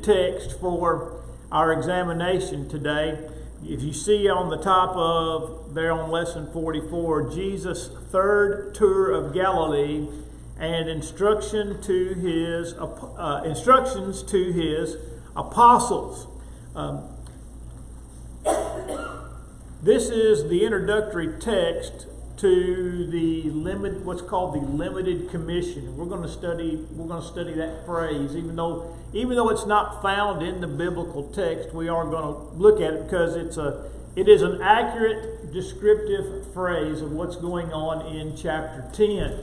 text for our examination today. If you see on the top of there on lesson 44, Jesus' third tour of Galilee and instructions to his apostles. This is the introductory text to the what's called the limited commission. We're going to study that phrase, even though it's not found in the biblical text. We are going to look at it because it is an accurate descriptive phrase of what's going on in chapter 10.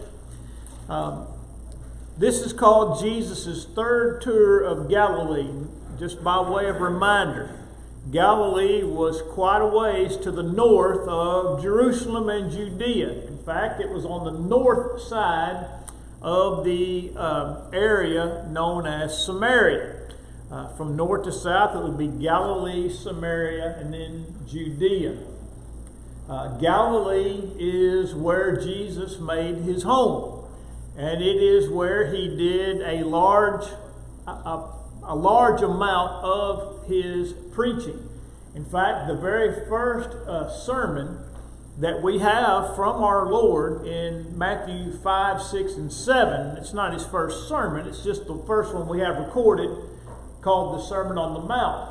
This is called Jesus' third tour of Galilee. Just by way of reminder, Galilee was quite a ways to the north of Jerusalem and Judea. In fact, it was on the north side of the area known as Samaria. From north to south, it would be Galilee, Samaria, and then Judea. Galilee is where Jesus made his home, and it is where he did a large amount of his preaching. In fact, the very first sermon that we have from our Lord in Matthew 5, 6, and 7, it's not his first sermon, it's just the first one we have recorded, called the Sermon on the Mount.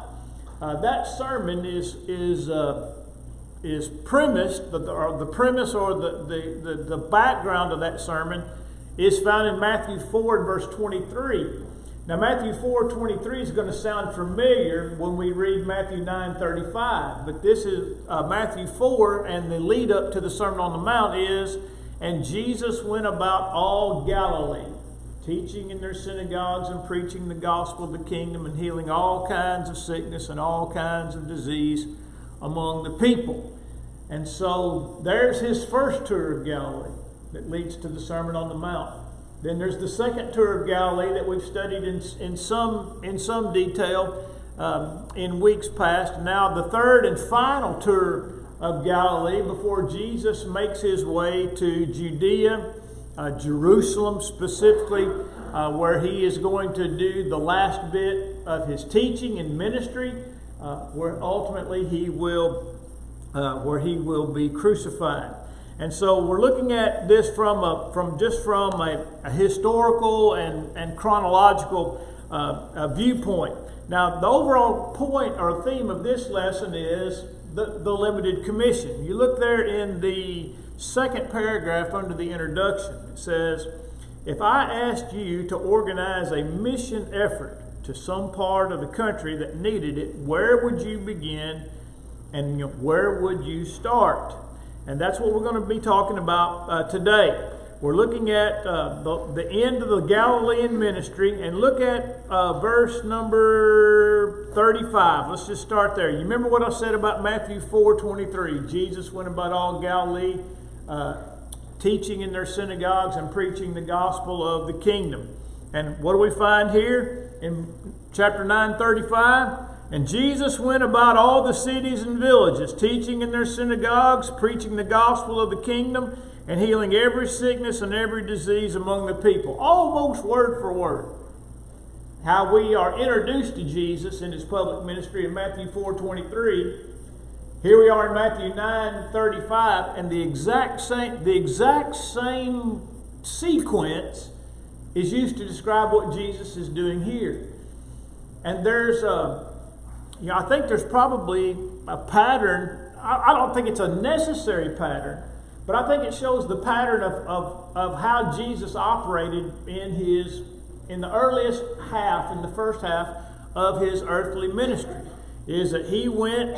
That sermon is premised, the premise or the background of that sermon is found in Matthew 4 and verse 23. Now, Matthew 4:23 is going to sound familiar when we read Matthew 9:35, but this is Matthew 4, and the lead up to the Sermon on the Mount is, "And Jesus went about all Galilee, teaching in their synagogues and preaching the gospel of the kingdom and healing all kinds of sickness and all kinds of disease among the people." And so there's his first tour of Galilee that leads to the Sermon on the Mount. Then there's the second tour of Galilee that we've studied in some detail in weeks past. Now the third and final tour of Galilee before Jesus makes his way to Judea, Jerusalem specifically, where he is going to do the last bit of his teaching and ministry, where ultimately he will be crucified. And so we're looking at this from a historical and chronological viewpoint. Now, the overall point or theme of this lesson is the limited commission. You look there in the second paragraph under the introduction. It says, "If I asked you to organize a mission effort to some part of the country that needed it, where would you begin and where would you start?" And that's what we're going to be talking about today. We're looking at the end of the Galilean ministry, and look at verse number 35. Let's just start there. You remember what I said about Matthew 4:23? Jesus went about all Galilee, teaching in their synagogues and preaching the gospel of the kingdom. And what do we find here in chapter 9:35? "And Jesus went about all the cities and villages, teaching in their synagogues, preaching the gospel of the kingdom, and healing every sickness and every disease among the people." Almost word for word. How we are introduced to Jesus in his public ministry in Matthew 4:23. Here we are in Matthew 9:35, and the exact same sequence is used to describe what Jesus is doing here. And I think there's probably a pattern. I don't think it's a necessary pattern, but I think it shows the pattern of how Jesus operated in the earliest half, in the first half of his earthly ministry. Is that he went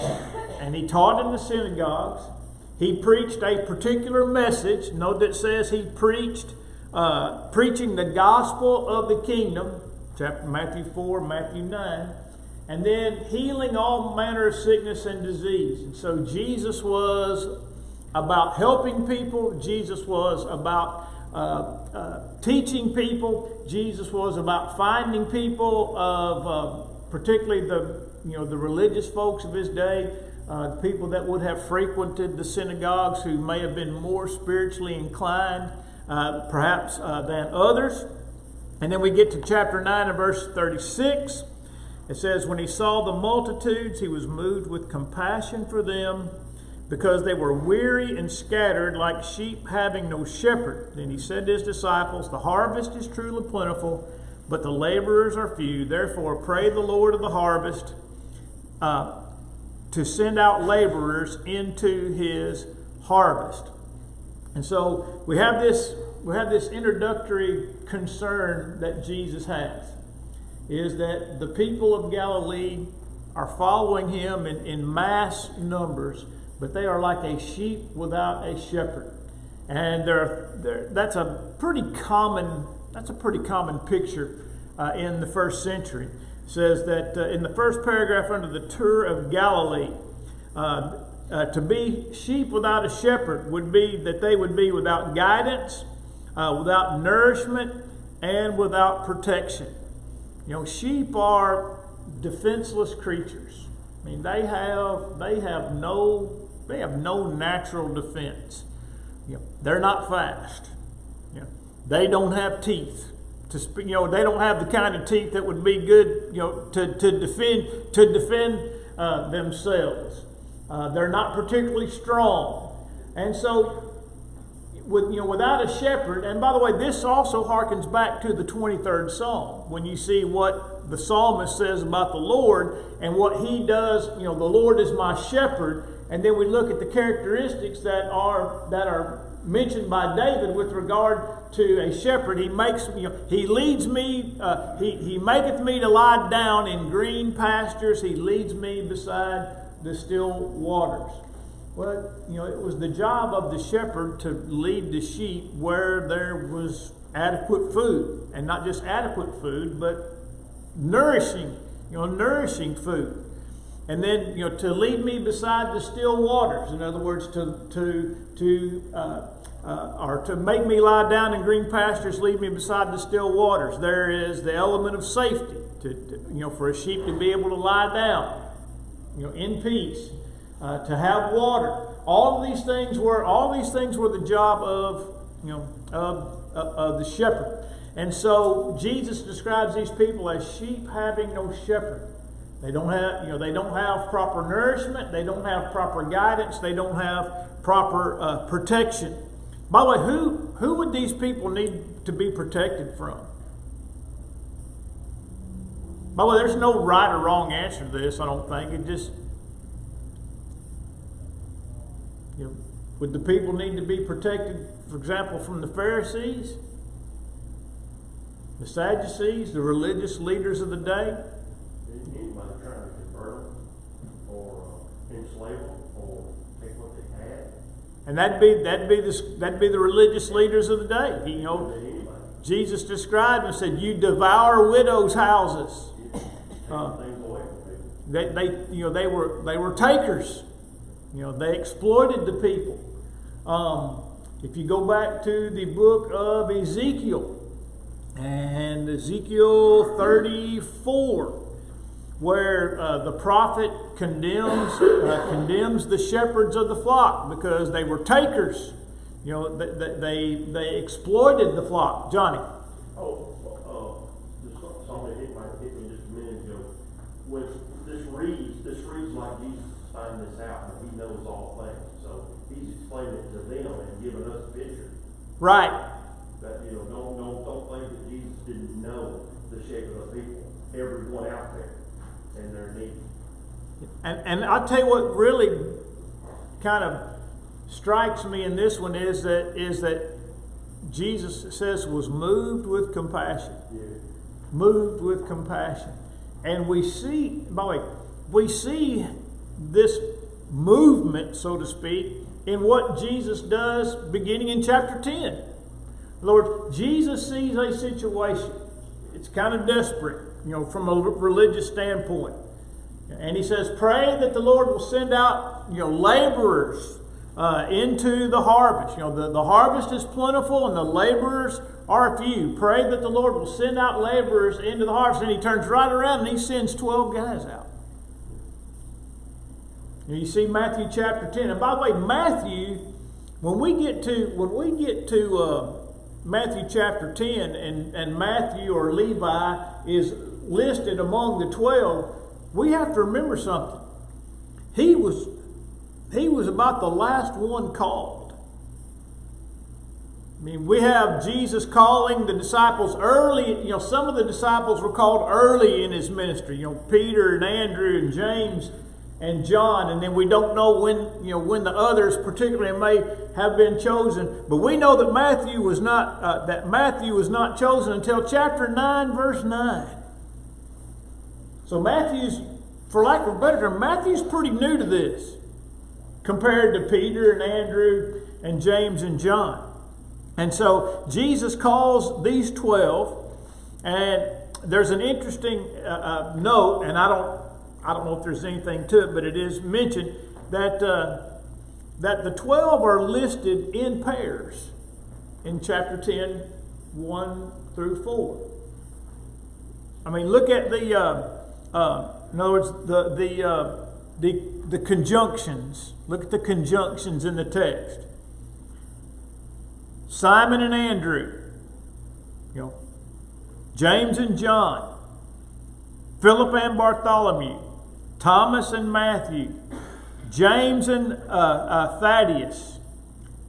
and he taught in the synagogues. He preached a particular message. Note that it says he preached preaching the gospel of the kingdom, chapter Matthew 4, Matthew 9. And then healing all manner of sickness and disease. And so Jesus was about helping people. Jesus was about teaching people. Jesus was about finding people of particularly the religious folks of his day, the people that would have frequented the synagogues, who may have been more spiritually inclined perhaps than others. And then we get to chapter 9 and verse 36. It says, when he saw the multitudes, he was moved with compassion for them, because they were weary and scattered like sheep having no shepherd. Then he said to his disciples, the harvest is truly plentiful, but the laborers are few. Therefore pray the Lord of the harvest to send out laborers into his harvest. And so we have this introductory concern that Jesus has, is that the people of Galilee are following him in mass numbers, but they are like a sheep without a shepherd. And that's a pretty common picture in the first century. It says that in the first paragraph under the tour of Galilee, to be sheep without a shepherd would be that they would be without guidance, without nourishment, and without protection. You know, sheep are defenseless creatures. I mean, they have no natural defense. You know, they're not fast. You know, they don't have teeth. They don't have the kind of teeth that would be good, to defend themselves. They're not particularly strong, and so without a shepherd. And by the way, this also harkens back to the 23rd Psalm, when you see what the psalmist says about the Lord and what he does. The Lord is my shepherd, and then we look at the characteristics that are mentioned by David with regard to a shepherd. He leads me. He maketh me to lie down in green pastures. He leads me beside the still waters. Well, it was the job of the shepherd to lead the sheep where there was adequate food, and not just adequate food, but nourishing food. And then, to lead me beside the still waters. In other words, to make me lie down in green pastures, lead me beside the still waters. There is the element of safety, for a sheep to be able to lie down, in peace, to have water. All these things were the job of the shepherd. And so Jesus describes these people as sheep having no shepherd. They don't have proper nourishment. They don't have proper guidance. They don't have proper protection. By the way, who would these people need to be protected from? By the way, there's no right or wrong answer to this, I don't think. It just, would the people need to be protected, for example, from the Pharisees, the Sadducees, the religious leaders of the day? Anybody trying to convert them or enslave them or take what they had? And that'd be the religious leaders of the day. Jesus described and said, "You devour widows' houses." They were takers. They exploited the people. If you go back to the book of Ezekiel, and Ezekiel 34, where the prophet condemns the shepherds of the flock because they were takers. They exploited the flock. Johnny. Something hit me just a minute ago. When this reads like Jesus is finding this out, and he knows all things. So he's explaining it to them and giving us a picture. Right. That don't think that Jesus didn't know the shape of the people, everyone out there, and their needs. And I'll tell you what really kind of strikes me in this one is that Jesus says was moved with compassion. Yeah. Moved with compassion. And we see this movement, so to speak, in what Jesus does beginning in chapter 10. Lord, Jesus sees a situation. It's kind of desperate, from a religious standpoint. And he says, pray that the Lord will send out, laborers into the harvest. The harvest is plentiful and the laborers are few. Pray that the Lord will send out laborers into the harvest. And he turns right around and he sends 12 guys out. And you see Matthew chapter 10. And by the way, Matthew, when we get to Matthew chapter 10, and Matthew or Levi is listed among the 12, we have to remember something. He was about the last one called. I mean, we have Jesus calling the disciples early. Some of the disciples were called early in his ministry. Peter and Andrew and James and John, and then we don't know when the others particularly may have been chosen. But we know that Matthew was not chosen until chapter 9, verse 9. So Matthew's, for lack of a better term, Matthew's pretty new to this compared to Peter and Andrew and James and John. And so Jesus calls these 12, and there's an interesting note, and I don't know if there's anything to it, but it is mentioned that the 12 are listed in pairs in chapter 10, 1 through 4. I mean, look at in other words, the conjunctions. Look at the conjunctions in the text. Simon and Andrew, James and John, Philip and Bartholomew, Thomas and Matthew, James and Thaddeus,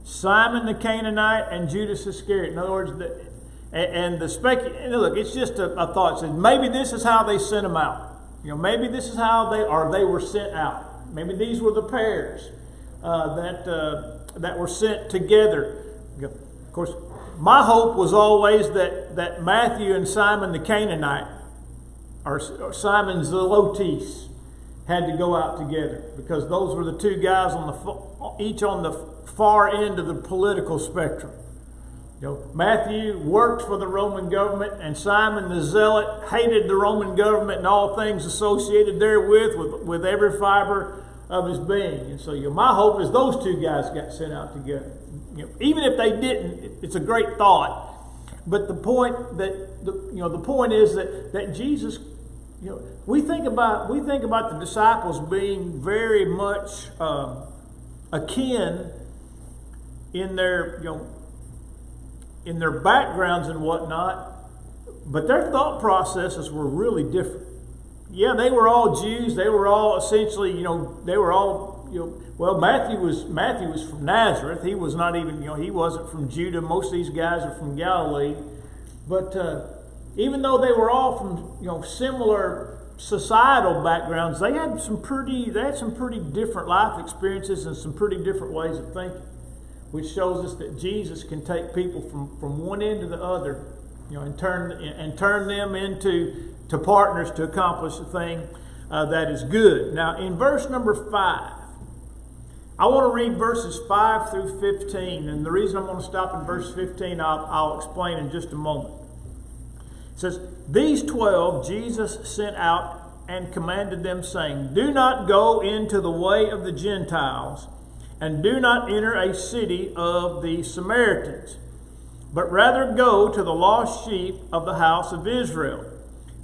Simon the Canaanite, and Judas Iscariot. In other words, look, it's just a thought. It says maybe this is how they sent them out. Maybe this is how they were sent out. Maybe these were the pairs that were sent together. Of course, my hope was always that Matthew and Simon the Canaanite, or Simon Zelotes, had to go out together, because those were the two guys each on the far end of the political spectrum. Matthew worked for the Roman government, and Simon the Zealot hated the Roman government and all things associated therewith with every fiber of his being. And so my hope is those two guys got sent out together. Even if they didn't, it's a great thought. But the point is that Jesus, we think about the disciples being very much akin in their backgrounds and whatnot, but their thought processes were really different. Yeah, they were all Jews. They were all essentially, well, Matthew was from Nazareth. He was not even, he wasn't from Judah. Most of these guys are from Galilee. But even though they were all from, similar societal backgrounds, they had some pretty different life experiences and some pretty different ways of thinking, which shows us that Jesus can take people from one end to the other, and turn them into partners to accomplish a thing that is good. Now, in verse number 5, I want to read verses 5 through 15, and the reason I'm going to stop in verse 15, I'll explain in just a moment. It says, "These 12 Jesus sent out and commanded them, saying, Do not go into the way of the Gentiles, and do not enter a city of the Samaritans, but rather go to the lost sheep of the house of Israel.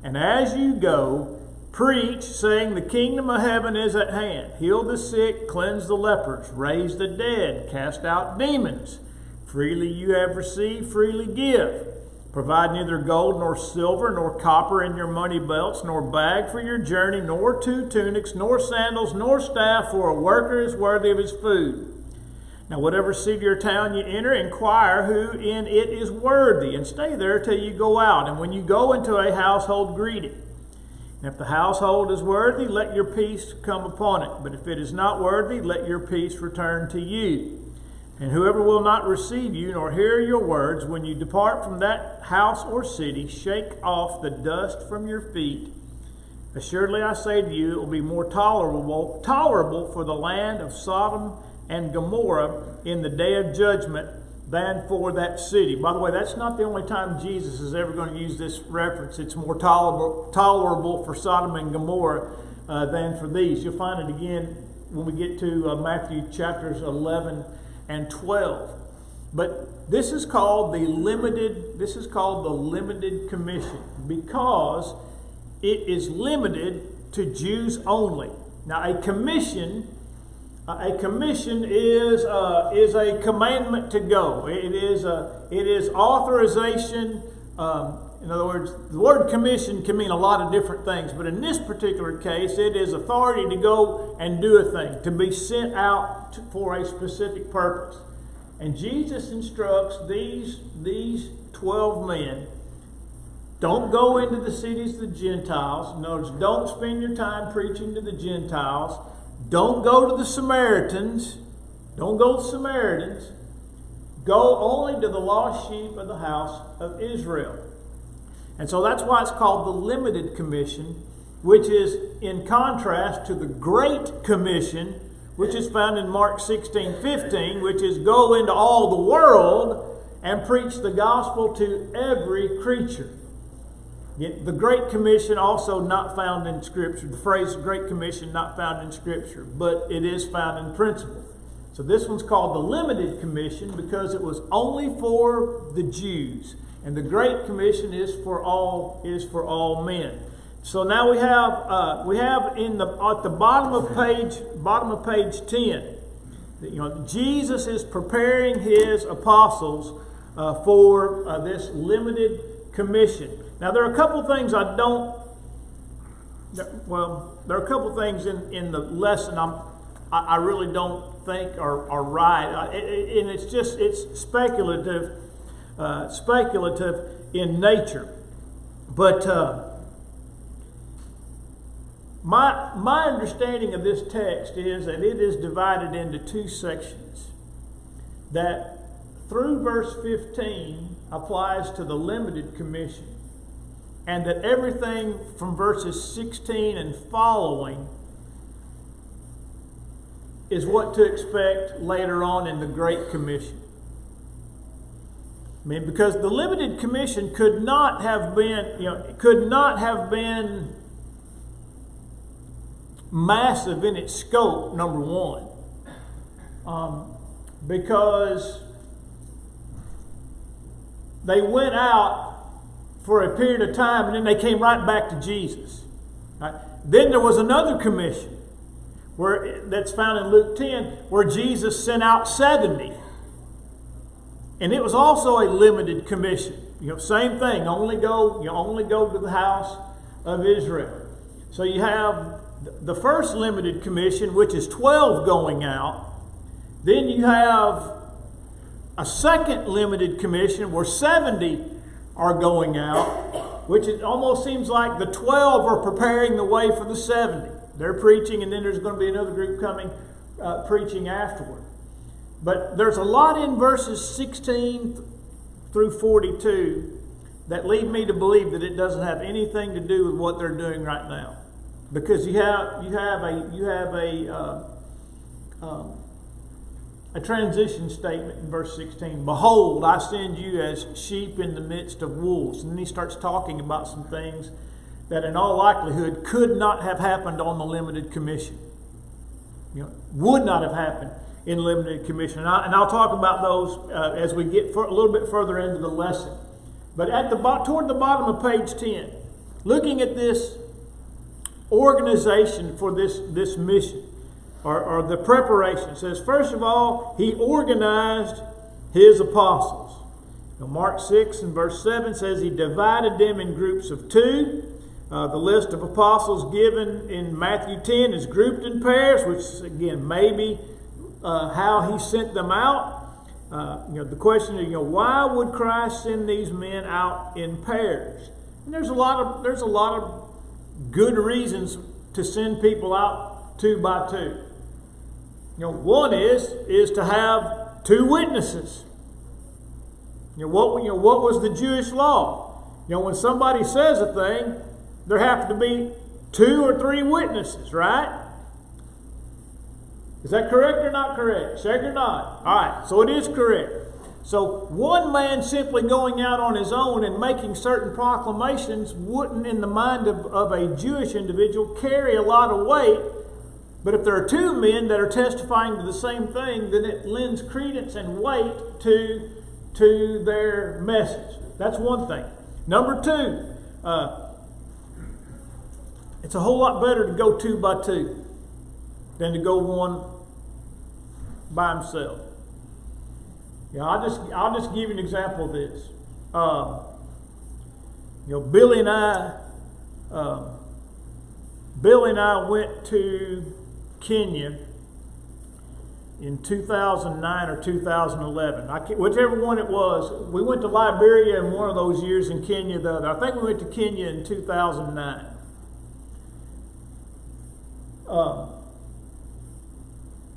And as you go, preach, saying, The kingdom of heaven is at hand. Heal the sick, cleanse the lepers, raise the dead, cast out demons. Freely you have received, freely give. Provide neither gold nor silver nor copper in your money belts, nor bag for your journey, nor 2 tunics, nor sandals, nor staff, for a worker is worthy of his food. Now whatever city or town you enter, inquire who in it is worthy, and stay there till you go out. And when you go into a household, greet it. And if the household is worthy, let your peace come upon it. But if it is not worthy, let your peace return to you. And whoever will not receive you nor hear your words, when you depart from that house or city, shake off the dust from your feet. Assuredly I say to you, it will be more tolerable for the land of Sodom and Gomorrah in the day of judgment than for that city." By the way, that's not the only time Jesus is ever going to use this reference. It's more tolerable for Sodom and Gomorrah than for these. You'll find it again when we get to Matthew chapters 11 and 12. But this is called the limited commission, because it is limited to Jews only. Now, a commission is a commandment to go. It is authorization. In other words, the word commission can mean a lot of different things, but in this particular case, it is authority to go and do a thing, to be sent out for a specific purpose. And Jesus instructs these 12 men, don't go into the cities of the Gentiles. In other words, don't spend your time preaching to the Gentiles. Don't go to the Samaritans. Don't go to the Samaritans. Go only to the lost sheep of the house of Israel. And so that's why it's called the limited commission, which is in contrast to the Great Commission, which is found in Mark 16:15, which is go into all the world and preach the gospel to every creature. The Great Commission also not found in Scripture. The phrase Great Commission not found in Scripture, but it is found in principle. So this one's called the Limited Commission because it was only for the Jews, and the Great Commission is for all men. So now we have at the bottom of page 10, Jesus is preparing his apostles for this limited commission. Now there are a couple things there are a couple things in the lesson I really don't think are right, and it's speculative in nature. But my understanding of this text is that it is divided into two sections. That through verse 15 applies to the limited commission, and that everything from verses 16 and following is what to expect later on in the Great Commission. I mean, because the limited commission could not have been massive in its scope, number one, because they went out for a period of time and then they came right back to Jesus. Right? Then there was another commission that's found in Luke 10 where Jesus sent out 70. And it was also a limited commission. Same thing, only go to the house of Israel. So you have the first limited commission, which is 12 going out. Then you have a second limited commission where 70 are going out, which it almost seems like the 12 are preparing the way for the 70. They're preaching, and then there's going to be another group coming preaching afterward. But there's a lot in verses 16 through 42 that lead me to believe that it doesn't have anything to do with what they're doing right now, because you have a transition statement in verse 16. Behold, I send you as sheep in the midst of wolves. And then he starts talking about some things that in all likelihood could not have happened on the limited commission. Would not have happened in limited commission. And I'll talk about those as we get a little bit further into the lesson. But toward the bottom of page 10, looking at this organization for this mission, or the preparation, it says, first of all, he organized his apostles. Mark 6 and verse 7 says he divided them in groups of 2. The list of apostles given in Matthew 10 is grouped in pairs, which is, again, maybe how he sent them out. The question is, why would Christ send these men out in pairs? And there's a lot of good reasons to send people out 2 by 2. One is to have 2 witnesses. What was the Jewish law? When somebody says a thing, there have to be 2 or 3 witnesses, right? Is that correct or not correct? Check or not? All right, so it is correct. So one man simply going out on his own and making certain proclamations wouldn't, in the mind of a Jewish individual, carry a lot of weight. But if there are 2 men that are testifying to the same thing, then it lends credence and weight to their message. That's one thing. Number 2, it's a whole lot better to go 2 by 2 than to go one by himself. I'll just give you an example of this. Billy and I went to Kenya in 2009 or 2011. Whichever one it was. We went to Liberia in one of those years, in Kenya the other. I think we went to Kenya in 2009.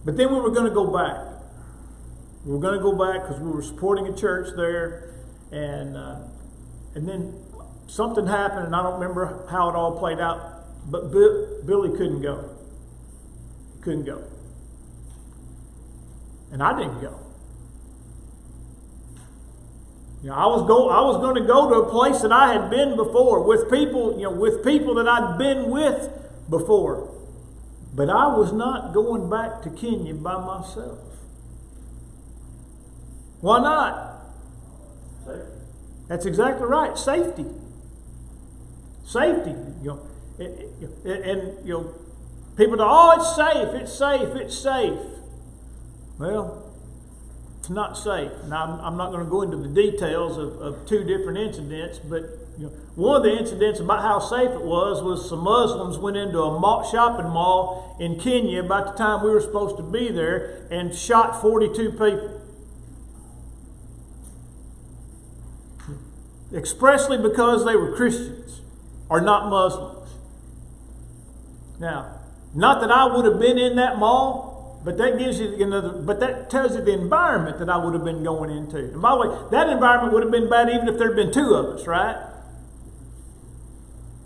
But then we were going to go back. We were going to go back because we were supporting a church there, and then something happened, and I don't remember how it all played out. But Billy couldn't go. He couldn't go, and I didn't go. I was going to go to a place that I had been before with people, with people that I'd been with before. But I was not going back to Kenya by myself. Why not? Safety. That's exactly right. Safety. Safety. People go, "Oh, it's safe. It's safe. It's safe." Well, it's not safe. Now, I'm not going to go into the details of two different incidents, but one of the incidents about how safe it was some Muslims went into a shopping mall in Kenya about the time we were supposed to be there and shot 42 people. Expressly because they were Christians or not Muslims. Now, not that I would have been in that mall, but that gives you but that tells you the environment that I would have been going into. And by the way, that environment would have been bad even if there had been two of us, right?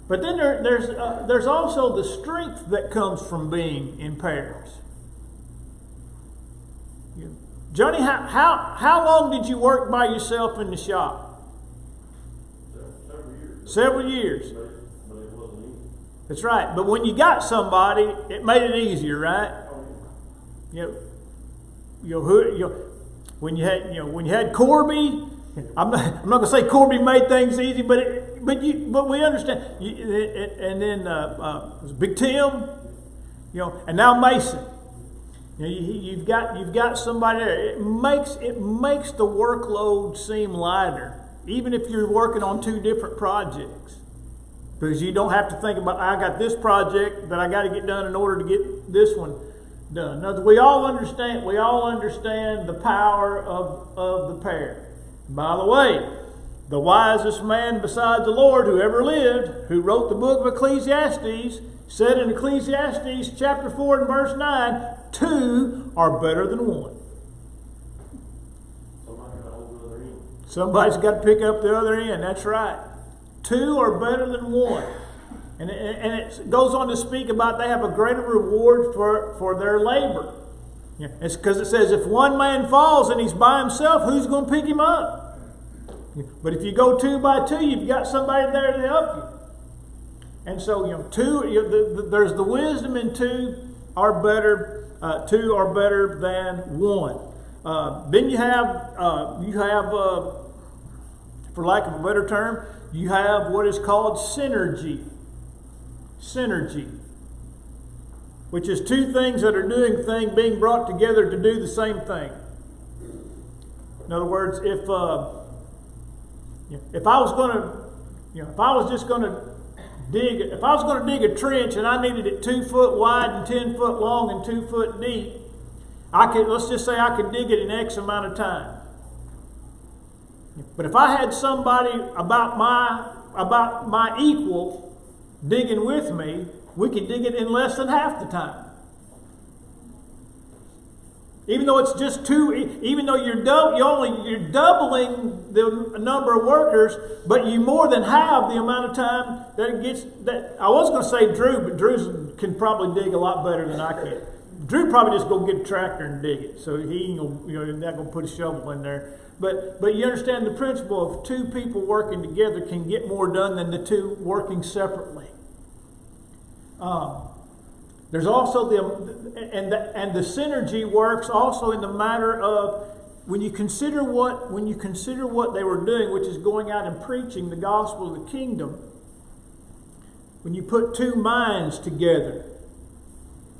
But then there's also the strength that comes from being in pairs. Johnny, how long did you work by yourself in the shop? Several years. But it wasn't easy. That's right. But when you got somebody, it made it easier, right? When you had Corby, I'm not going to say Corby made things easy, but we understand. And then Big Tim, and now Mason. You've got somebody there. It makes the workload seem lighter, even if you're working on two different projects, because you don't have to think about, I got this project that I got to get done in order to get this one done. Now, we all understand the power of the pair. By the way, the wisest man besides the Lord who ever lived, who wrote the book of Ecclesiastes, said in Ecclesiastes chapter 4 and verse 9, 2 are better than one. Somebody's got to pick up the other end. That's right. 2 are better than one. And it goes on to speak about they have a greater reward for their labor. It's because it says if one man falls and he's by himself, who's going to pick him up? But if you go 2 by 2, you've got somebody there to help you. And so, there's the wisdom in 2 are better. 2 are better than 1. Then you have, for lack of a better term, you have what is called synergy. Synergy, which is 2 things that are being brought together to do the same thing. In other words, if I was going to dig a trench and I needed it 2 foot wide and 10 foot long and 2 foot deep, let's just say I could dig it in X amount of time. But if I had somebody about my equal digging with me, we could dig it in less than half the time. Even though it's just 2, even though you're doubling the number of workers, but you more than halve the amount of time that it gets. That I was going to say Drew, but Drew can probably dig a lot better than I can. Drew probably just go get a tractor and dig it, so he ain't gonna, not going to put a shovel in there. But you understand the principle of 2 people working together can get more done than the 2 working separately. There's also the synergy works also in the matter of when you consider what they were doing, which is going out and preaching the gospel of the kingdom. When you put 2 minds together,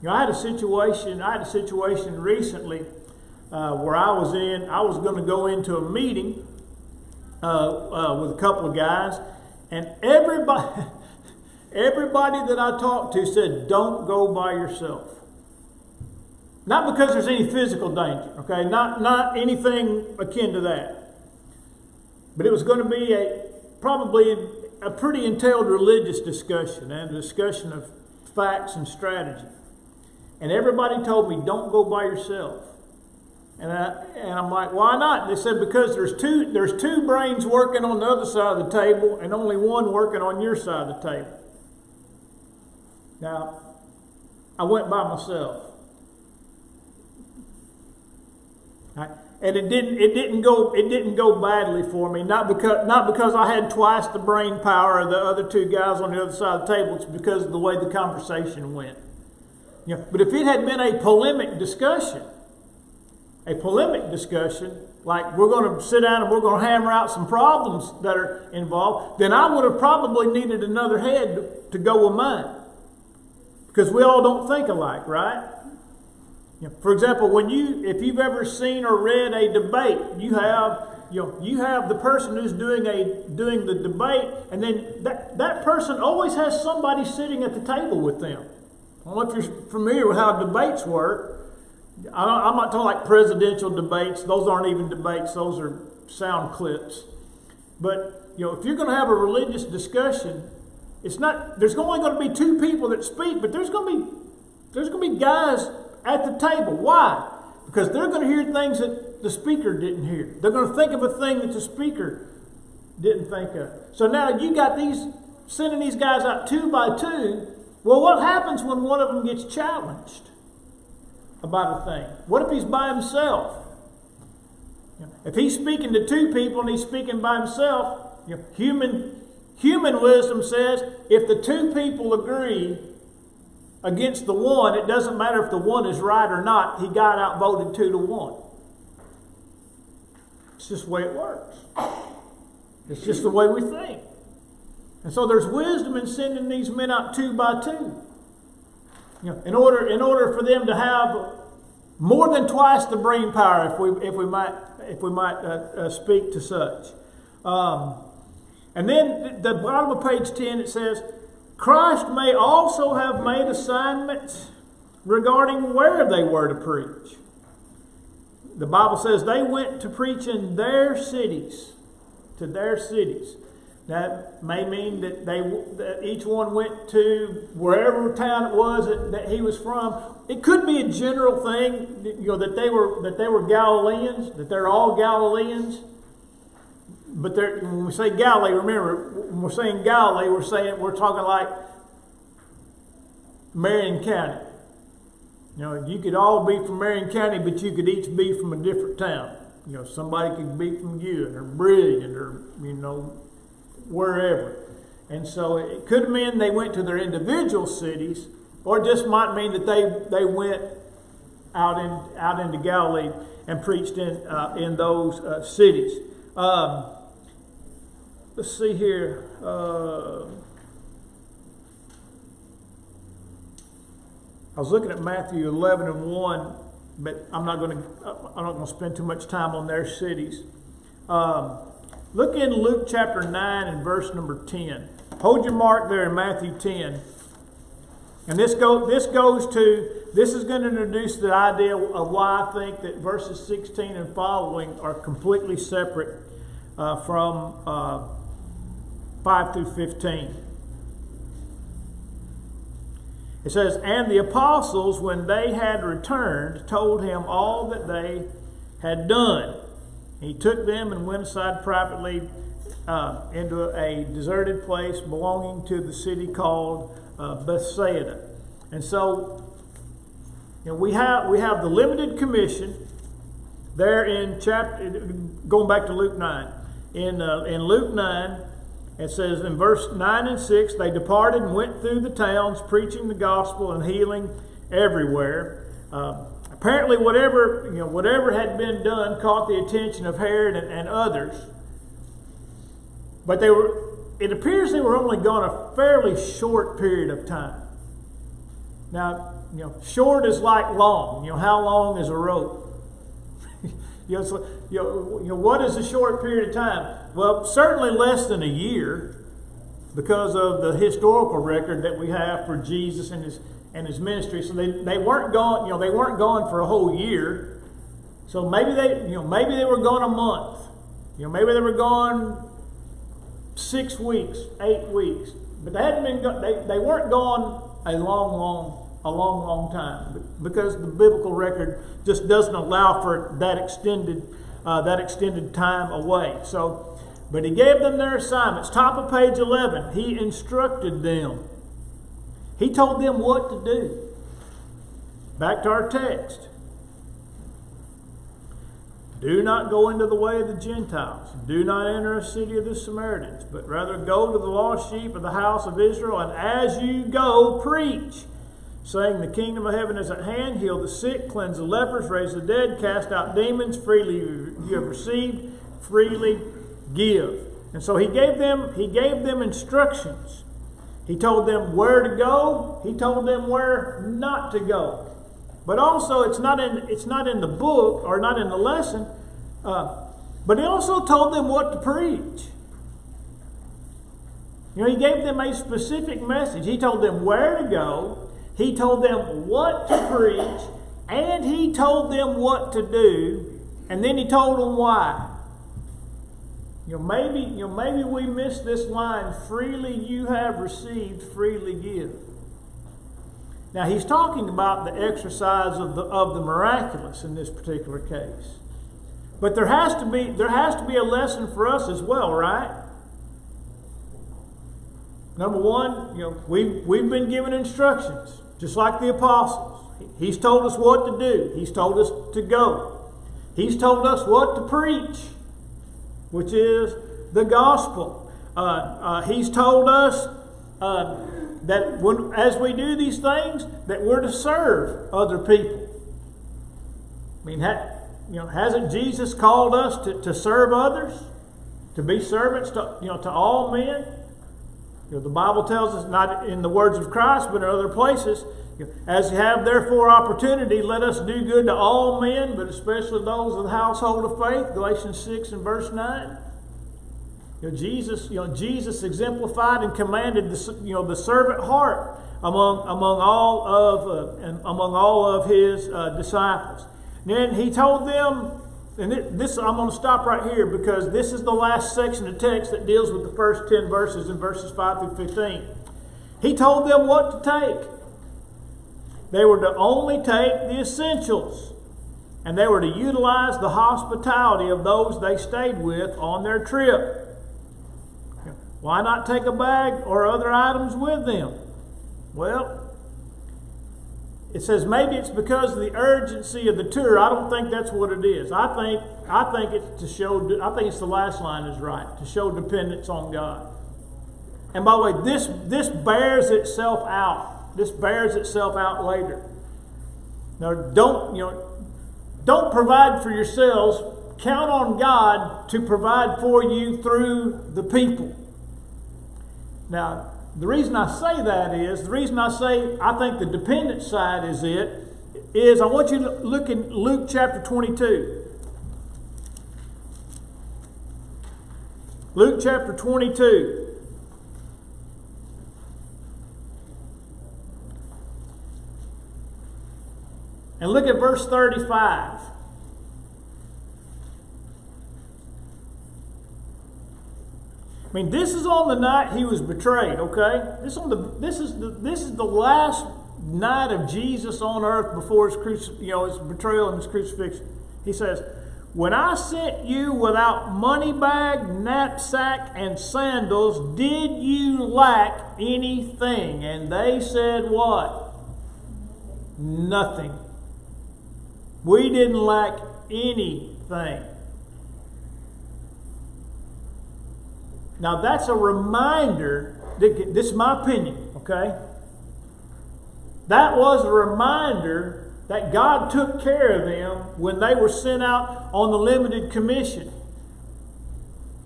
I had a situation recently where I was going to go into a meeting with a couple of guys, And everybody that I talked to said, don't go by yourself. Not because there's any physical danger, okay? Not anything akin to that. But it was going to be probably a pretty entailed religious discussion and a discussion of facts and strategy. And everybody told me, don't go by yourself. And I'm like, why not? And they said, because there's two brains working on the other side of the table and only one working on your side of the table. Now, I went by myself. And it didn't go badly for me. Not because I had twice the brain power of the other two guys on the other side of the table. It's because of the way the conversation went. But if it had been a polemic discussion, like we're going to sit down and we're going to hammer out some problems that are involved, then I would have probably needed another head to go with mine. Because we all don't think alike, right? For example, if you've ever seen or read a debate, you have the person who's doing the debate, and then that person always has somebody sitting at the table with them. I don't know if you're familiar with how debates work. I'm not talking like presidential debates. Those aren't even debates. Those are sound clips. But if you're going to have a religious discussion, there's only going to be two people that speak, but there's going to be guys at the table. Why? Because they're going to hear things that the speaker didn't hear. They're going to think of a thing that the speaker didn't think of. So now you got sending these guys out 2 by 2. Well, what happens when one of them gets challenged about a thing? What if he's by himself? If he's speaking to 2 people and he's speaking by himself, human wisdom says if the 2 people agree against the one, it doesn't matter if the one is right or not. He got outvoted 2-1. It's just the way it works. It's just the way we think. And so there's wisdom in sending these men out 2 by 2. In order for them to have more than twice the brain power, if we might speak to such. And then the bottom of page 10 it says, Christ may also have made assignments regarding where they were to preach. The Bible says they went to preach in their cities, to their cities. That may mean that each one went to wherever town it was that he was from. It could be a general thing, that they were Galileans, that they're all Galileans. But when we say Galilee, remember, when we're saying Galilee, we're talking like Marion County. You could all be from Marion County, but you could each be from a different town. Somebody could be from Ewan or Brilliant or wherever. And so it could mean they went to their individual cities, or it just might mean that they went out into Galilee and preached in those cities. Let's see here. I was looking at Matthew 11:1, but I'm not going to spend too much time on their cities. Look in Luke chapter 9 and verse number 10. Hold your mark there in Matthew 10. And this is going to introduce the idea of why I think that verses 16 and following are completely separate from 5 through 15. It says, And the apostles, when they had returned, told him all that they had done. He took them and went aside privately into a deserted place belonging to the city called Bethsaida. And so, we have the limited commission there in going back to Luke 9. In Luke 9, it says in verse 9 and 6, they departed and went through the towns, preaching the gospel and healing everywhere. Apparently, whatever had been done caught the attention of Herod and others. But it appears they were only gone a fairly short period of time. Now, short is like long. How long is a rope? What is a short period of time? Well, certainly less than a year. because of the historical record that we have for Jesus and his ministry. So they weren't gone. They weren't gone for a whole year. So maybe they were gone a month. Maybe they were gone 6 weeks, 8 weeks. But they hadn't been. They weren't gone a long time, because the biblical record just doesn't allow for that extended time away. So, but he gave them their assignments. Top of page 11. He instructed them. He told them what to do. Back to our text. Do not go into the way of the Gentiles. Do not enter a city of the Samaritans, but rather go to the lost sheep of the house of Israel, and as you go, preach, saying, the kingdom of heaven is at hand. Heal the sick, cleanse the lepers, raise the dead, cast out demons. Freely you have received, freely give. And so he gave them instructions. He told them where to go. He told them where not to go. But also, it's not in the book, or not in the lesson, but he also told them what to preach. He gave them a specific message. He told them where to go. He told them what to preach, and he told them what to do, and then he told them why. Maybe we missed this line, freely you have received, freely give. Now he's talking about the exercise of the miraculous in this particular case. But there has to be a lesson for us as well, right? Number one, we've been given instructions, just like the apostles. He's told us what to do. He's told us to go. He's told us what to preach, which is the gospel. He's told us that as we do these things, that we're to serve other people. I mean, hasn't Jesus called us to serve others, to be servants to all men? The Bible tells us, not in the words of Christ, but in other places, as you have therefore opportunity, let us do good to all men, but especially those of the household of faith. Galatians 6 and verse 9. Jesus exemplified and commanded the servant heart among all of his disciples. And then he told them, and this I'm going to stop right here, because this is the last section of text that deals with the first 10 verses in verses 5 through 15. He told them what to take. They were to only take the essentials, and they were to utilize the hospitality of those they stayed with on their trip. Why not take a bag or other items with them? Well, it says maybe it's because of the urgency of the tour. I don't think that's what it is. I think it's to show. I think it's the last line is right, to show dependence on God. And by the way, this bears itself out. This bears itself out later. Now, don't provide for yourselves. Count on God to provide for you through the people. Now, the reason I say that is, I think the dependent side is I want you to look in Luke chapter 22. Luke chapter 22. And look at verse 35. I mean, this is on the night he was betrayed, okay? This is the last night of Jesus on earth before his betrayal and his crucifixion. He says, "When I sent you without money bag, knapsack, and sandals, did you lack anything?" And they said what? Nothing. We didn't lack anything. Now that's a reminder, this is my opinion, okay? That was a reminder that God took care of them when they were sent out on the limited commission,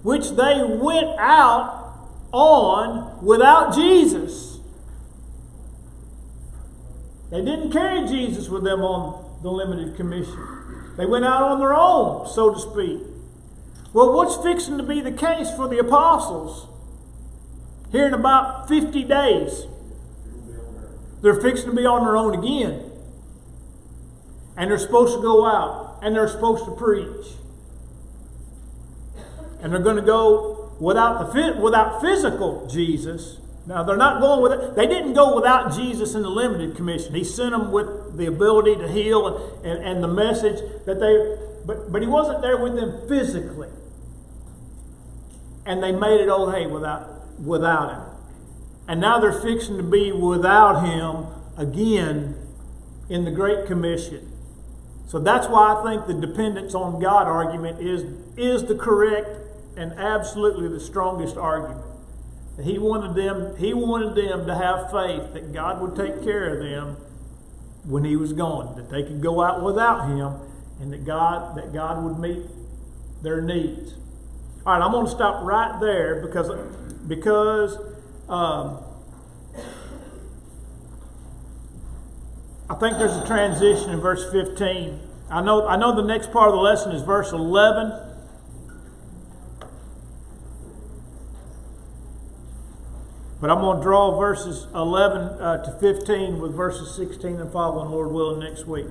which they went out on without Jesus. They didn't carry Jesus with them on the limited commission. They went out on their own, so to speak. Well, what's fixing to be the case for the apostles Here in about 50 days, they're fixing to be on their own again. And they're supposed to go out and they're supposed to preach. And they're going to go without physical Jesus. Now they're not going with it. They didn't go without Jesus in the limited commission. He sent them with the ability to heal and the message that they. But he wasn't there with them physically. And they made it okay without him. And now they're fixing to be without him again in the Great Commission. So that's why I think the dependence on God argument is the correct and absolutely the strongest argument. He wanted them to have faith that God would take care of them when he was gone, that they could go out without him, and that God would meet their needs. All right, I'm going to stop right there because I think there's a transition in verse 15. I know the next part of the lesson is verse 11. But I'm going to draw verses 11 to 15 with verses 16 and following, Lord willing, next week.